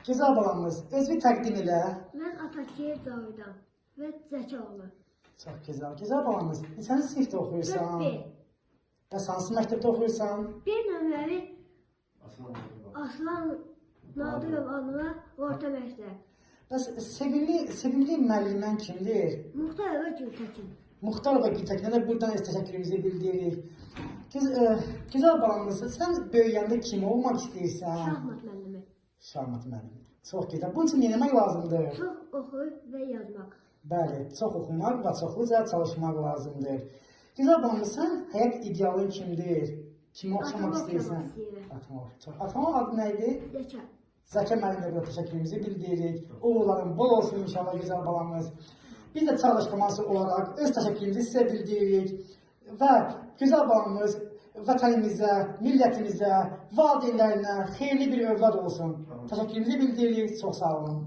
Güzel balamız, özünü təqdim elə. Mən Atakir Cavidan və Zəkaoğlu. Çox gözəl. Güzel balamız, neçənci sinifdə oxuyursan? 4B. Bəs hansı məktəbdə oxuyursan? Bir nömrəli Aslan Nadirov adına orta məktəb. Bəs sevimli müəllimən kimdir? Muxtarova Gültəkin. Muxtarova Gültəkinə də buradan öz təşəkkürümüzü bildiririk. Güzel balamız, sən böyüyəndə kim olmaq istəyirsən? Şahmat müəllimi. Şahmat müəllimi. Çox gözəl. Bunun üçün nə etmək lazımdır? Çox oxuyub və yazmaq. Bəli, çox oxumaq və çoxluca çalışmaq lazımdır. Güzel balamız, sən həyat idealın kimdir? Kimə oxşamaq istəyirsən? Atamın adı nə idi? Zəka. Zəka müəllimə görə təşəkkürümüzü bildiririk. Uğurların bol olsun inşallah güzel balamız. Biz də çalışqaması olaraq öz təşəkkürümüzü sizə bildiririk. Və güzel balamız vətənimizə, millətimizə, valideynlərinə xeyirli bir övlad olsun. Təşəkkürümüzü bildiririk. Çox sağ olun.